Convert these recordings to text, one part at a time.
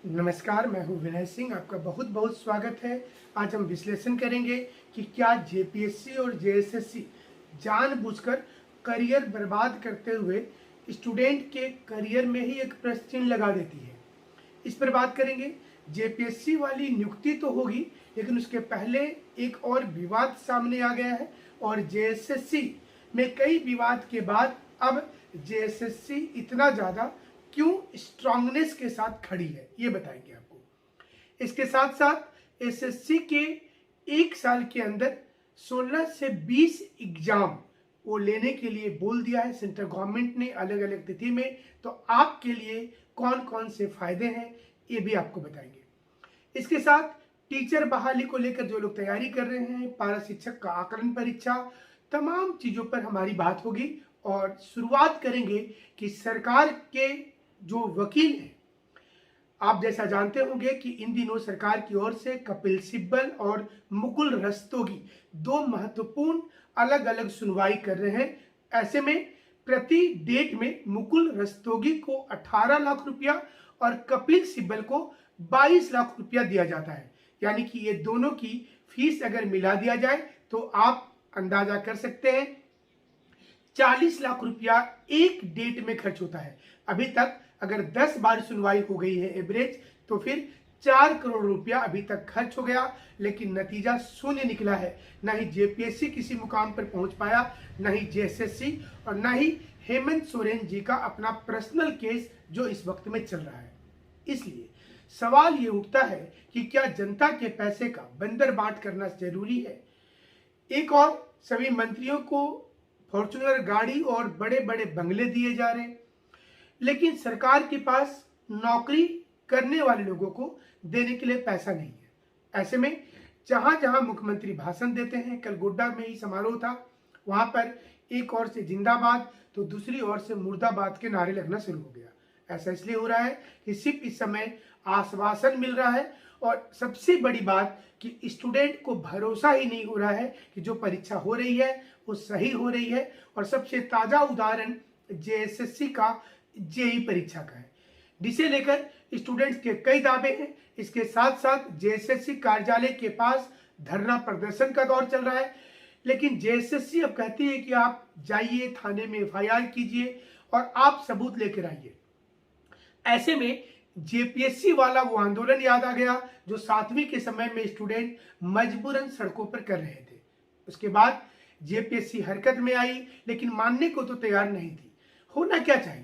नमस्कार, मैं हूं विनय सिंह। आपका बहुत बहुत स्वागत है। आज हम विश्लेषण करेंगे कि क्या जेपीएससी और जेएसएससी जानबूझकर करियर बर्बाद करते हुए स्टूडेंट के करियर में ही एक प्रश्न चिन्ह लगा देती है। इस पर बात करेंगे। जेपीएससी वाली नियुक्ति तो होगी, लेकिन उसके पहले एक और विवाद सामने आ गया है और जेएसएससी में कई विवाद के बाद अब जेएसएससी इतना ज़्यादा क्यों स्ट्रांगनेस के साथ खड़ी है, ये बताएंगे आपको। इसके साथ साथ एसएससी के एक साल के अंदर 16 से 20 एग्जाम वो लेने के लिए बोल दिया है सेंट्रल गवर्नमेंट ने अलग अलग तिथि में। तो आपके लिए कौन कौन से फायदे हैं ये भी आपको बताएंगे। इसके साथ टीचर बहाली को लेकर जो लोग तैयारी कर रहे हैं, पारा शिक्षक का आकलन परीक्षा, तमाम चीज़ों पर हमारी बात होगी। और शुरुआत करेंगे कि सरकार के जो वकील हैं, आप जैसा जानते होंगे कि इन दिनों सरकार की ओर से कपिल सिब्बल और मुकुल रस्तोगी दो महत्वपूर्ण अलग अलग सुनवाई कर रहे हैं। ऐसे में प्रति डेट में मुकुल रस्तोगी को 18 लाख रुपया और कपिल सिब्बल को 22 लाख रुपया दिया जाता है। यानी कि ये दोनों की फीस अगर मिला दिया जाए तो आप अंदाजा कर सकते हैं 40 लाख रुपया एक डेट में खर्च होता है। अभी तक अगर 10 बार सुनवाई हो गई है एवरेज, तो फिर 4 करोड़ रुपया अभी तक खर्च हो गया, लेकिन नतीजा शून्य निकला है। ना ही जेपीएससी किसी मुकाम पर पहुंच पाया, ना ही जेएसएससी और ना ही हेमंत सोरेन जी का अपना पर्सनल केस जो इस वक्त में चल रहा है। इसलिए सवाल ये उठता है कि क्या जनता के पैसे का बंदर बांट करना जरूरी है। एक और सभी मंत्रियों को फॉर्च्यूनर गाड़ी और बड़े बड़े बंगले दिए जा रहे हैं, लेकिन सरकार के पास नौकरी करने वाले लोगों को देने के लिए पैसा नहीं है। ऐसे में जहां जहां मुख्यमंत्री भाषण देते हैं, कल गोड्डा में ही समारोह था, वहां पर एक ओर से जिंदाबाद तो दूसरी ओर से मुर्दाबाद के नारे लगना शुरू हो गया। ऐसा इसलिए हो रहा है कि सिर्फ इस समय आश्वासन मिल रहा है और सबसे बड़ी बात कि स्टूडेंट को भरोसा ही नहीं हो रहा है कि जो परीक्षा हो रही है वो सही हो रही है। और सबसे ताजा उदाहरण जेएसएससी का जेई परीक्षा का है, जिसे लेकर स्टूडेंट्स के कई दावे हैं। इसके साथ साथ जेएसएससी कार्यालय के पास धरना प्रदर्शन का दौर चल रहा है, लेकिन जेएसएससी अब कहती है कि आप जाइए थाने में एफआईआर कीजिए और आप सबूत लेकर आइए। ऐसे में जेपीएससी वाला वो आंदोलन याद आ गया जो 7वीं के समय में स्टूडेंट मजबूरन सड़कों पर कर रहे थे। उसके बाद जेपीएससी हरकत में आई, लेकिन मानने को तो तैयार नहीं थी। होना क्या चाहिए?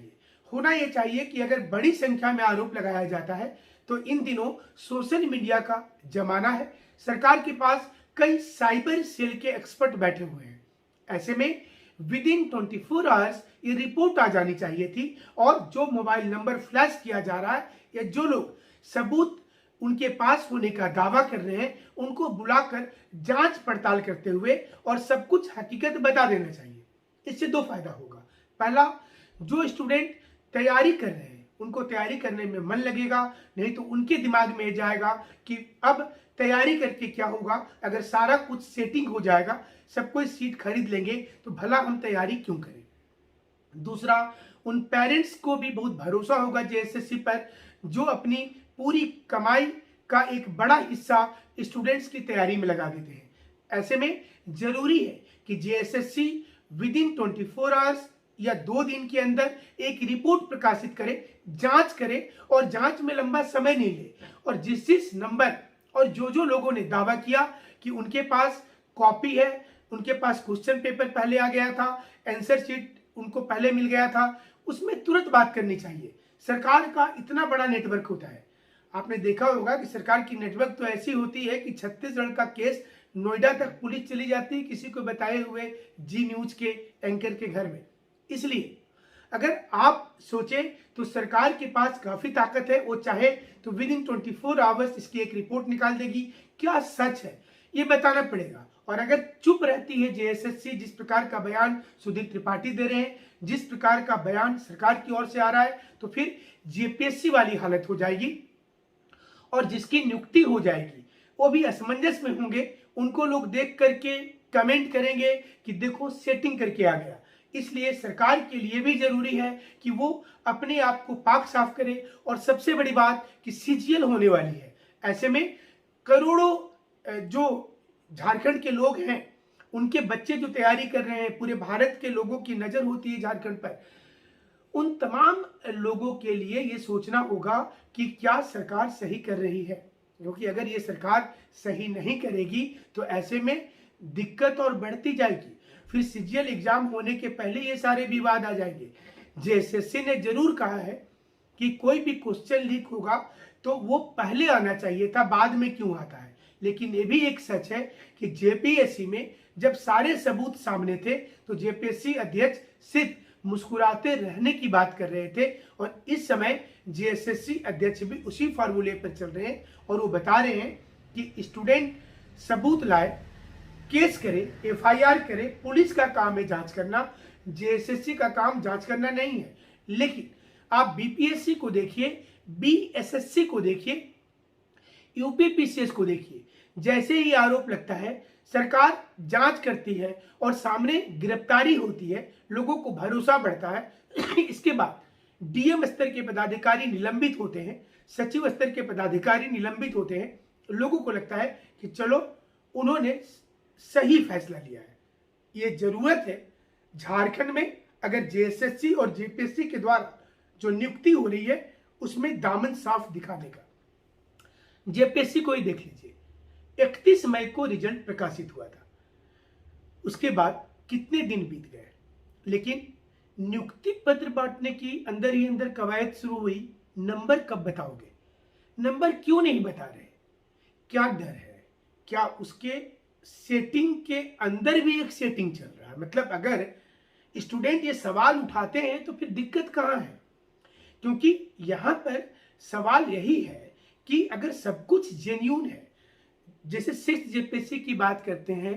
होना यह चाहिए कि अगर बड़ी संख्या में आरोप लगाया जाता है तो इन दिनों सोशल मीडिया का जमाना है, सरकार के पास कई साइबर सेल के एक्सपर्ट बैठे हुए हैं। ऐसे में विद इन 24 आवर्स ये रिपोर्ट आ जानी चाहिए थी और जो मोबाइल नंबर फ्लैश किया जा रहा है या जो लोग सबूत उनके पास होने का दावा कर रहे हैं उनको बुलाकर जांच पड़ताल करते हुए और सब कुछ हकीकत बता देना चाहिए। इससे दो फायदा होगा। पहला, जो स्टूडेंट तैयारी कर रहे हैं उनको तैयारी करने में मन लगेगा, नहीं तो उनके दिमाग में जाएगा कि अब तैयारी करके क्या होगा, अगर सारा कुछ सेटिंग हो जाएगा, सब कोई सीट खरीद लेंगे तो भला हम तैयारी क्यों करें। दूसरा, उन पेरेंट्स को भी बहुत भरोसा होगा जेएसएससी पर, जो अपनी पूरी कमाई का एक बड़ा हिस्सा स्टूडेंट्स की तैयारी में लगा देते हैं। ऐसे में जरूरी है कि जेएसएससी विद इन 24 आवर्स या 2 दिन के अंदर एक रिपोर्ट प्रकाशित करे, जांच करे और जांच में लंबा समय नहीं ले। और जिस नंबर और जो लोगों ने दावा किया कि उनके पास कॉपी है, उनके पास क्वेश्चन पेपर पहले आ गया था, आंसर शीट उनको पहले मिल गया था, उसमें तुरंत बात करनी चाहिए। सरकार का इतना बड़ा नेटवर्क होता है, आपने देखा होगा कि सरकार की नेटवर्क तो ऐसी होती है कि छत्तीसगढ़ का केस नोएडा तक पुलिस चली जाती है किसी को बताए हुए जी न्यूज के एंकर के घर में। इसलिए अगर आप सोचें तो सरकार के पास काफी ताकत है, वो चाहे तो विद इन 24 आवर्स इसकी एक रिपोर्ट निकाल देगी। क्या सच है ये बताना पड़ेगा। और अगर चुप रहती है जेएसएससी, जिस प्रकार का बयान सुधीर त्रिपाठी दे रहे हैं, जिस प्रकार का बयान सरकार की ओर से आ रहा है, तो फिर जेपीएससी वाली हालत हो जाएगी और जिसकी नियुक्ति हो जाएगी वो भी असमंजस में होंगे। उनको लोग देख करके कमेंट करेंगे कि देखो सेटिंग करके आ गया, इसलिए सरकार के लिए भी जरूरी है कि वो अपने आप को पाक साफ करे। और सबसे बड़ी बात कि सीजीएल होने वाली है, ऐसे में करोड़ों जो झारखंड के लोग हैं उनके बच्चे जो तैयारी कर रहे हैं, पूरे भारत के लोगों की नजर होती है झारखंड पर। उन तमाम लोगों के लिए ये सोचना होगा कि क्या सरकार सही कर रही है, क्योंकि अगर ये सरकार सही नहीं करेगी तो ऐसे में दिक्कत और बढ़ती जाएगी। फिर सीजीएल एग्जाम होने के पहले ये सारे विवाद आ जाएंगे। जेएसएससी ने जरूर कहा है कि कोई भी क्वेश्चन लीक होगा तो वो पहले आना चाहिए था, बाद में क्यों आता है। लेकिन ये भी एक सच है कि जेपीएससी में जब सारे सबूत सामने थे तो जेपीएससी अध्यक्ष सिर्फ मुस्कुराते रहने की बात कर रहे थे, और इस समय जेएसएससी अध्यक्ष भी उसी फार्मूले पर चल रहे हैं और वो बता रहे हैं कि स्टूडेंट सबूत लाए, केस करे, एफआईआर करे। पुलिस का काम है जांच करना, जेएसएससी का काम जांच करना नहीं है। लेकिन आप बीपीएससी को देखिए, बीएसएससी को देखिए, यूपीपीसीएस को देखिए, जैसे ही आरोप लगता है सरकार जांच करती है और सामने गिरफ्तारी होती है, लोगों को भरोसा बढ़ता है। इसके बाद डीएम स्तर के पदाधिकारी निलंबित होते हैं, सचिव स्तर के पदाधिकारी निलंबित होते हैं। लोगों को लगता है कि चलो उन्होंने सही फैसला लिया है। ये जरूरत है झारखंड में, अगर जेएसएससी और जेपीएससी के द्वारा जो नियुक्ति हो रही है उसमें दामन साफ दिखाने का। जेपीएससी को ही देख लीजिए, 31 मई को रिजल्ट प्रकाशित हुआ था, उसके बाद कितने दिन बीत गए, लेकिन नियुक्ति पत्र बांटने की अंदर ही अंदर कवायद शुरू हुई। नंबर कब बताओगे, नंबर क्यों नहीं बता रहे, क्या डर है, क्या उसके सेटिंग के अंदर भी एक सेटिंग चल रहा है? मतलब अगर स्टूडेंट ये सवाल उठाते हैं तो फिर दिक्कत कहाँ है? क्योंकि यहां पर सवाल यही है कि अगर सब कुछ जेन्यून है, जैसे 6 जेपीएससी की बात करते हैं,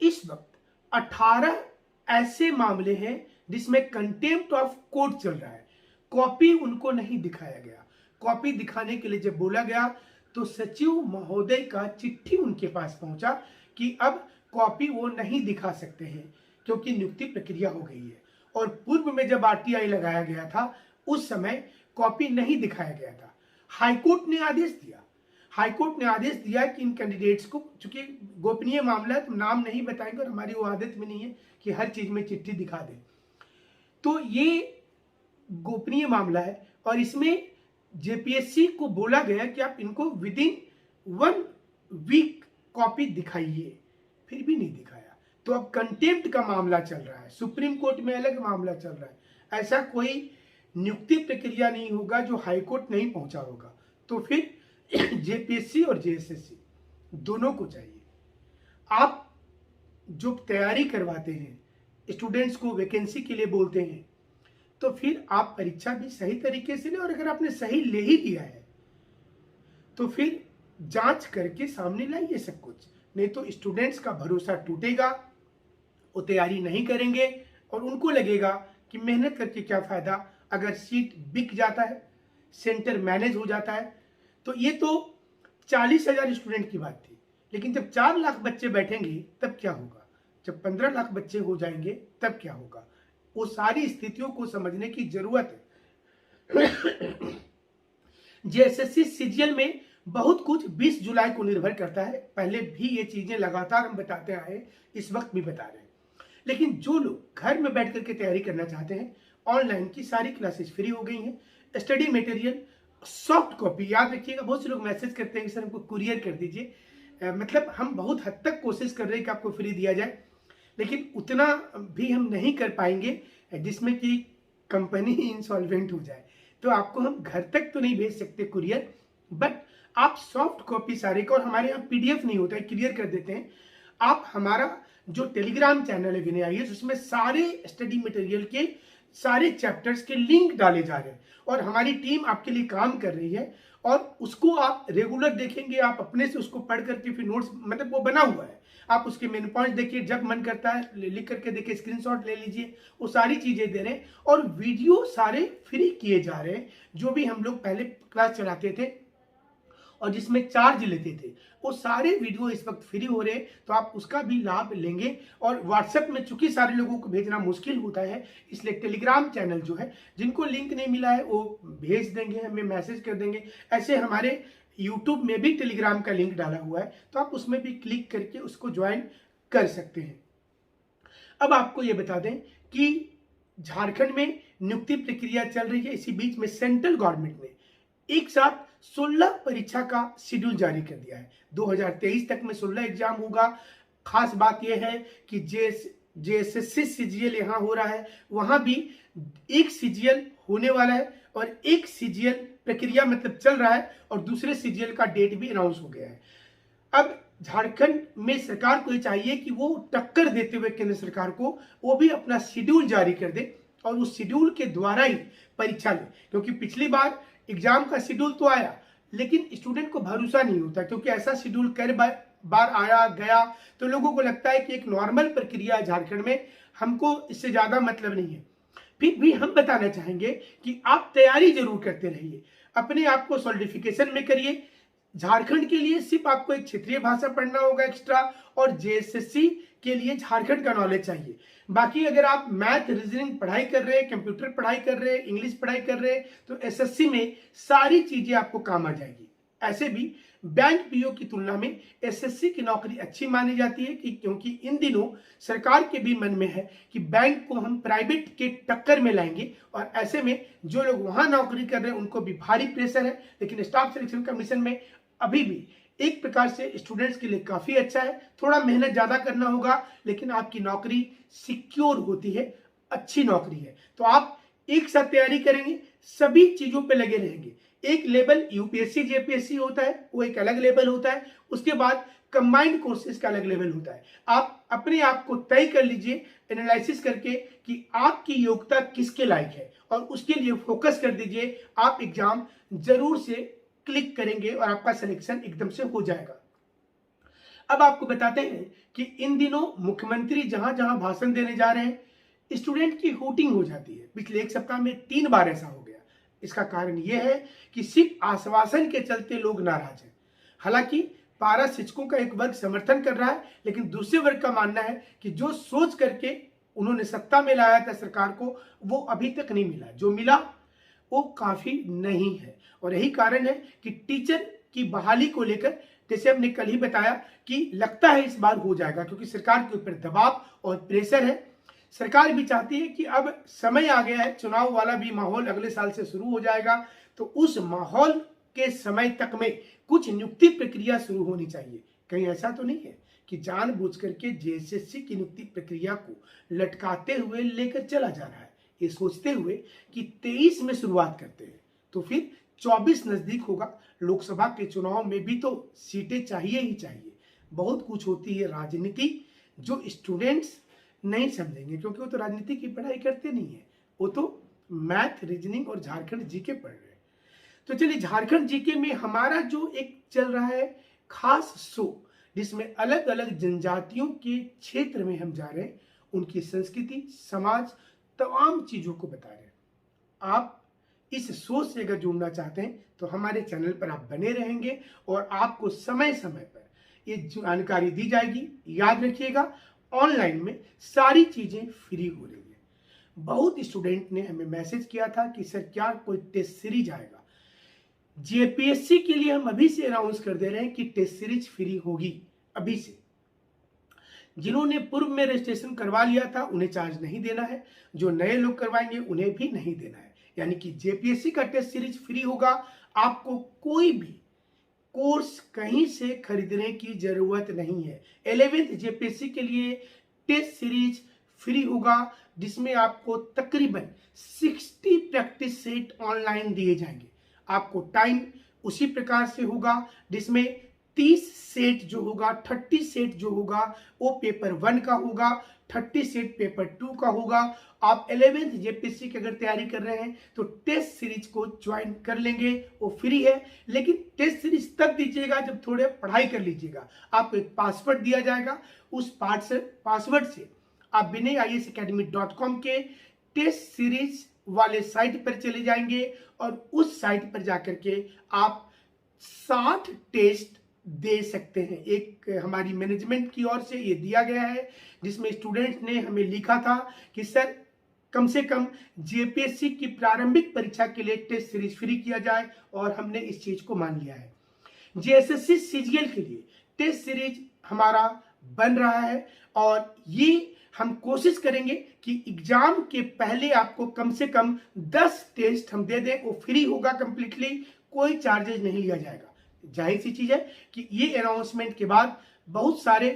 इस वक्त 18 ऐसे मामले हैं जिसमें कंटेम्प्ट ऑफ कोर्ट चल रहा है। कॉपी उनको नहीं दिखाया गया। कॉपी दिखाने के लिए जब बोला गया तो सचिव महोदय का चिट्ठी उनके पास पहुंचा कि अब कॉपी वो नहीं दिखा सकते हैं क्योंकि नियुक्ति प्रक्रिया हो गई है। और पूर्व में जब आरटीआई लगाया गया था उस समय कॉपी नहीं दिखाया गया था। हाईकोर्ट ने आदेश दिया, हाईकोर्ट ने आदेश दिया कि इन कैंडिडेट्स को, चूंकि गोपनीय मामला है तो नाम नहीं बताएंगे और हमारी वो आदत में नहीं है कि हर चीज में चिट्ठी दिखा दें, तो ये गोपनीय मामला है और इसमें जेपीएससी को बोला गया कि आप इनको विदिन 1 वीक कॉपी दिखाइए, फिर भी नहीं दिखाया। तो अब कंटेम्प्ट का मामला चल रहा है, सुप्रीम कोर्ट में अलग मामला चल रहा है। ऐसा कोई नियुक्ति प्रक्रिया नहीं होगा जो हाईकोर्ट नहीं पहुंचा होगा। तो फिर जेपीएससी और जेएसएससी दोनों को चाहिए। आप जो तैयारी करवाते हैं, स्टूडेंट्स को वैकेंसी के लिए बोलते हैं, तो फिर आप परीक्षा भी सही तरीके से लें, और अगर आपने सही ले ही लिया है तो फिर जांच करके सामने लाइए सब कुछ, नहीं तो स्टूडेंट्स का भरोसा टूटेगा, वो तैयारी नहीं करेंगे और उनको लगेगा कि मेहनत करके क्या फायदा अगर सीट बिक जाता है, सेंटर मैनेज हो जाता है। तो ये तो 40,000 स्टूडेंट की बात थी, लेकिन जब 4 लाख बच्चे बैठेंगे तब क्या होगा, जब 15 लाख बच्चे हो जाएंगे तब क्या होगा, वो सारी स्थितियों को समझने की जरूरत है। जेएसएससी सीजीएल में बहुत कुछ 20 जुलाई को निर्भर करता है। पहले भी ये चीजें लगातार हम बताते आए, इस वक्त भी बता रहे हैं। लेकिन जो लोग घर में बैठ करके तैयारी करना चाहते हैं, ऑनलाइन की सारी क्लासेस फ्री हो गई हैं। स्टडी मटेरियल सॉफ्ट कॉपी, याद रखिएगा, बहुत से लोग मैसेज करते हैं कि सर हमको कुरियर कर दीजिए। मतलब हम बहुत हद तक कोशिश कर रहे हैं कि आपको फ्री दिया जाए, लेकिन उतना भी हम नहीं कर पाएंगे जिसमें कि कंपनी इंसॉल्वेंट हो जाए। तो आपको हम घर तक तो नहीं भेज सकते कुरियर, बट आप सॉफ्ट कॉपी सारे का, और हमारे यहाँ पीडीएफ नहीं होता है, क्लियर कर देते हैं। आप हमारा जो टेलीग्राम चैनल है विनय आईएएस, उसमें सारे स्टडी मटेरियल के सारे चैप्टर्स के लिंक डाले जा रहे हैं और हमारी टीम आपके लिए काम कर रही है, और उसको आप रेगुलर देखेंगे, आप अपने से उसको पढ़ करके फिर नोट्स, मतलब वो बना हुआ है, आप उसके मेन पॉइंट देखिए, जब मन करता है लिख करके देखिए, स्क्रीनशॉट ले लीजिए, वो सारी चीजें दे रहे हैं। और वीडियो सारे फ्री किए जा रहे हैं, जो भी हम लोग पहले क्लास चलाते थे और जिसमें चार्ज लेते थे, वो सारे वीडियो इस वक्त फ्री हो रहे हैं, तो आप उसका भी लाभ लेंगे। और व्हाट्सएप में चूंकि सारे लोगों को भेजना मुश्किल होता है, इसलिए टेलीग्राम चैनल जो है, जिनको लिंक नहीं मिला है वो भेज देंगे, हमें मैसेज कर देंगे। ऐसे हमारे यूट्यूब में भी टेलीग्राम का लिंक डाला हुआ है, तो आप उसमें भी क्लिक करके उसको ज्वाइन कर सकते हैं। अब आपको ये बता दें कि झारखंड में नियुक्ति प्रक्रिया चल रही है। इसी बीच में सेंट्रल गवर्नमेंट ने एक साथ 16 परीक्षा का शेड्यूल जारी कर दिया है। 2023 तक में 16 एग्जाम होगा। खास बात यह है कि जेएसएससी सीजीएल यहाँ हो रहा है, वहां भी एक सीजीएल होने वाला है और एक सीजीएल प्रक्रिया मतलब चल रहा है और दूसरे सीजीएल का डेट भी अनाउंस हो गया है। अब झारखंड में सरकार को ये चाहिए कि वो टक्कर देते हुए केंद्र सरकार को वो भी अपना शेड्यूल जारी कर दे और उस शेड्यूल के द्वारा ही परीक्षा ले, क्योंकि पिछली बार एग्जाम का शेड्यूल तो आया लेकिन स्टूडेंट को भरोसा नहीं होता, क्योंकि ऐसा शेड्यूल कई बार आया गया तो लोगों को लगता है कि एक नॉर्मल प्रक्रिया है झारखंड में, हमको इससे ज्यादा मतलब नहीं है। फिर भी हम बताना चाहेंगे कि आप तैयारी जरूर करते रहिए, अपने आप को सॉलिडिफिकेशन में करिए। झारखंड के लिए सिर्फ आपको एक क्षेत्रीय भाषा पढ़ना होगा एक्स्ट्रा, और जेएसएससी के लिए झारखंड का नॉलेज चाहिए। बाकी अगर आप मैथ रीजनिंग पढ़ाई कर रहे हैं, कंप्यूटर पढ़ाई कर रहे हैं, इंग्लिश पढ़ाई कर रहे हैं, तो एसएससी में सारी चीजें आपको काम आ जाएगी। ऐसे भी बैंक पीओ की तुलना में एसएससी की नौकरी अच्छी मानी जाती है क्योंकि इन दिनों सरकार के भी मन में है कि बैंक को हम प्राइवेट के टक्कर में लाएंगे, और ऐसे में जो लोग वहां नौकरी कर रहे हैं उनको भी भारी प्रेशर है। लेकिन स्टाफ सिलेक्शन कमीशन में अभी भी एक प्रकार से स्टूडेंट्स के लिए काफी अच्छा है। थोड़ा मेहनत ज्यादा करना होगा लेकिन आपकी नौकरी सिक्योर होती है, अच्छी नौकरी है। तो आप एक साथ तैयारी करेंगे, सभी चीजों पे लगे रहेंगे। एक लेवल यूपीएससी जेपीएससी होता है, वो एक अलग लेवल होता है, उसके बाद कंबाइंड कोर्सेज का अलग लेवल होता है। आप अपने आप को तय कर लीजिए एनालिसिस करके कि आपकी योग्यता किसके लायक है और उसके लिए फोकस कर दीजिए। आप एग्जाम जरूर से क्लिक करेंगे और आपका सिलेक्शन एकदम से हो जाएगा। अब आपको बताते हैं कि इन दिनों मुख्यमंत्री जहां जहां भाषण देने जा रहे हैं, स्टूडेंट की हूटिंग हो जाती है। पिछले एक सप्ताह में 3 बार ऐसा हो गया। इसका कारण यह है कि सिर्फ आश्वासन के चलते लोग नाराज हैं। हालांकि पारा शिक्षकों का एक वर्ग समर्थन कर रहा है, लेकिन दूसरे वर्ग का मानना है कि जो सोच करके उन्होंने सत्ता में लाया था सरकार को, वो अभी तक नहीं मिला। जो मिला वो काफी नहीं है, और यही कारण है कि टीचर की बहाली को लेकर, जैसे हमने कल ही बताया कि लगता है इस बार हो जाएगा, क्योंकि सरकार के ऊपर दबाव और प्रेशर है। सरकार भी चाहती है कि अब समय आ गया है, चुनाव वाला भी माहौल अगले साल से शुरू हो जाएगा, तो उस माहौल के समय तक में कुछ नियुक्ति प्रक्रिया शुरू होनी चाहिए। कहीं ऐसा तो नहीं है कि जानबूझ करके जेएसएससी की नियुक्ति प्रक्रिया को लटकाते हुए लेकर चला जा रहा है, ये सोचते हुए कि 23 में शुरुआत करते हैं तो फिर 24 नजदीक होगा। लोकसभा के चुनाव में भी तो सीटें चाहिए ही चाहिए। बहुत कुछ होती है राजनीति जो स्टूडेंट्स नहीं समझेंगे, क्योंकि वो तो राजनीति की पढ़ाई करते नहीं है, वो तो मैथ रीजनिंग और झारखंड जीके पढ़ रहे हैं। तो चलिए, झारखंड जीके में हमारा जो एक चल रहा है खास शो, जिसमें अलग अलग जनजातियों के क्षेत्र में हम जा रहे हैं, उनकी संस्कृति, समाज, तमाम चीजों को बता रहे हैं। आप इस शो से अगर जुड़ना चाहते हैं तो हमारे चैनल पर आप बने रहेंगे और आपको समय समय पर ये जानकारी दी जाएगी। याद रखिएगा, ऑनलाइन में सारी चीजें फ्री हो रही है। बहुत स्टूडेंट ने हमें मैसेज किया था कि सर क्या कोई टेस्ट सीरीज आएगा। जेपीएससी के लिए हम अभी से अनाउंस कर दे रहे हैं कि टेस्ट सीरीज फ्री होगी अभी से। जिन्होंने पूर्व में रजिस्ट्रेशन करवा लिया था उन्हें चार्ज नहीं देना है, जो नए लोग करवाएंगे उन्हें भी नहीं देना है। यानी कि जेपीएससी का टेस्ट सीरीज फ्री होगा। आपको कोई भी कोर्स कहीं से खरीदने की जरूरत नहीं है। 11th जेपीएससी के लिए टेस्ट सीरीज फ्री होगा, जिसमें आपको तकरीबन 60 प्रैक्टिस सेट ऑनलाइन दिए जाएंगे। आपको टाइम उसी प्रकार से होगा, जिसमें 30 सेट जो होगा, 30 सेट जो होगा वो पेपर 1 का होगा, 30 सेट पेपर 2 का होगा। आप 11th जेपीएससी की अगर तैयारी कर रहे हैं तो टेस्ट सीरीज को ज्वाइन कर लेंगे, वो फ्री है। लेकिन टेस्ट सीरीज तब दीजिएगा जब थोड़े पढ़ाई कर लीजिएगा। आपको एक पासवर्ड दिया जाएगा, उस पासवर्ड से आप vinayisacademy.com के टेस्ट सीरीज वाले साइट पर चले जाएंगे और उस साइट पर जाकर के आप 60 टेस्ट दे सकते हैं। एक हमारी मैनेजमेंट की ओर से ये दिया गया है, जिसमें स्टूडेंट्स ने हमें लिखा था कि सर कम से कम जेपीएससी की प्रारंभिक परीक्षा के लिए टेस्ट सीरीज फ्री किया जाए, और हमने इस चीज को मान लिया है। जेएसएससी सीजीएल के लिए टेस्ट सीरीज हमारा बन रहा है, और ये हम कोशिश करेंगे कि एग्जाम के पहले आपको कम से कम 10 टेस्ट हम दे दें। वो फ्री होगा कंप्लीटली, कोई चार्जेज नहीं लिया जाएगा। जाहिर सी चीज है कि ये अनाउंसमेंट के बाद बहुत सारे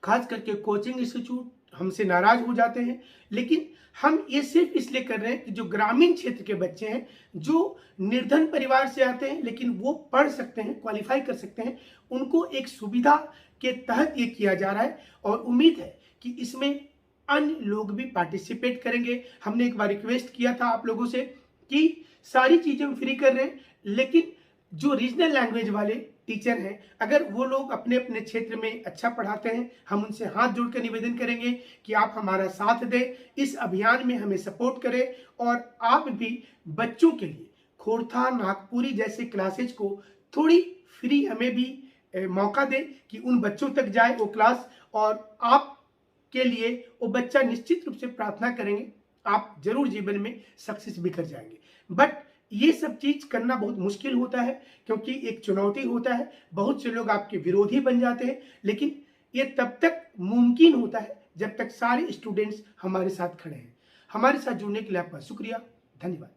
खास करके कोचिंग इंस्टीट्यूट हमसे नाराज हो जाते हैं, लेकिन हम ये सिर्फ इसलिए कर रहे हैं कि जो ग्रामीण क्षेत्र के बच्चे हैं, जो निर्धन परिवार से आते हैं लेकिन वो पढ़ सकते हैं, क्वालिफाई कर सकते हैं, उनको एक सुविधा के तहत ये किया जा रहा है। और उम्मीद है कि इसमें अन्य लोग भी पार्टिसिपेट करेंगे। हमने एक बार रिक्वेस्ट किया था आप लोगों से कि सारी चीजें हम फ्री कर रहे हैं, लेकिन जो रीजनल लैंग्वेज वाले टीचर हैं, अगर वो लोग अपने अपने क्षेत्र में अच्छा पढ़ाते हैं, हम उनसे हाथ जोड़कर निवेदन करेंगे कि आप हमारा साथ दें, इस अभियान में हमें सपोर्ट करें, और आप भी बच्चों के लिए खोरथा, नागपुरी जैसे क्लासेज को थोड़ी फ्री हमें भी मौका दें कि उन बच्चों तक जाए वो क्लास, और आप के लिए वो बच्चा निश्चित रूप से प्रार्थना करेंगे, आप जरूर जीवन में सक्सेस भी कर जाएंगे। बट ये सब चीज करना बहुत मुश्किल होता है, क्योंकि एक चुनौती होता है, बहुत से लोग आपके विरोधी बन जाते हैं, लेकिन ये तब तक मुमकिन होता है जब तक सारे स्टूडेंट्स हमारे साथ खड़े हैं। हमारे साथ जुड़ने के लिए आपका शुक्रिया, धन्यवाद।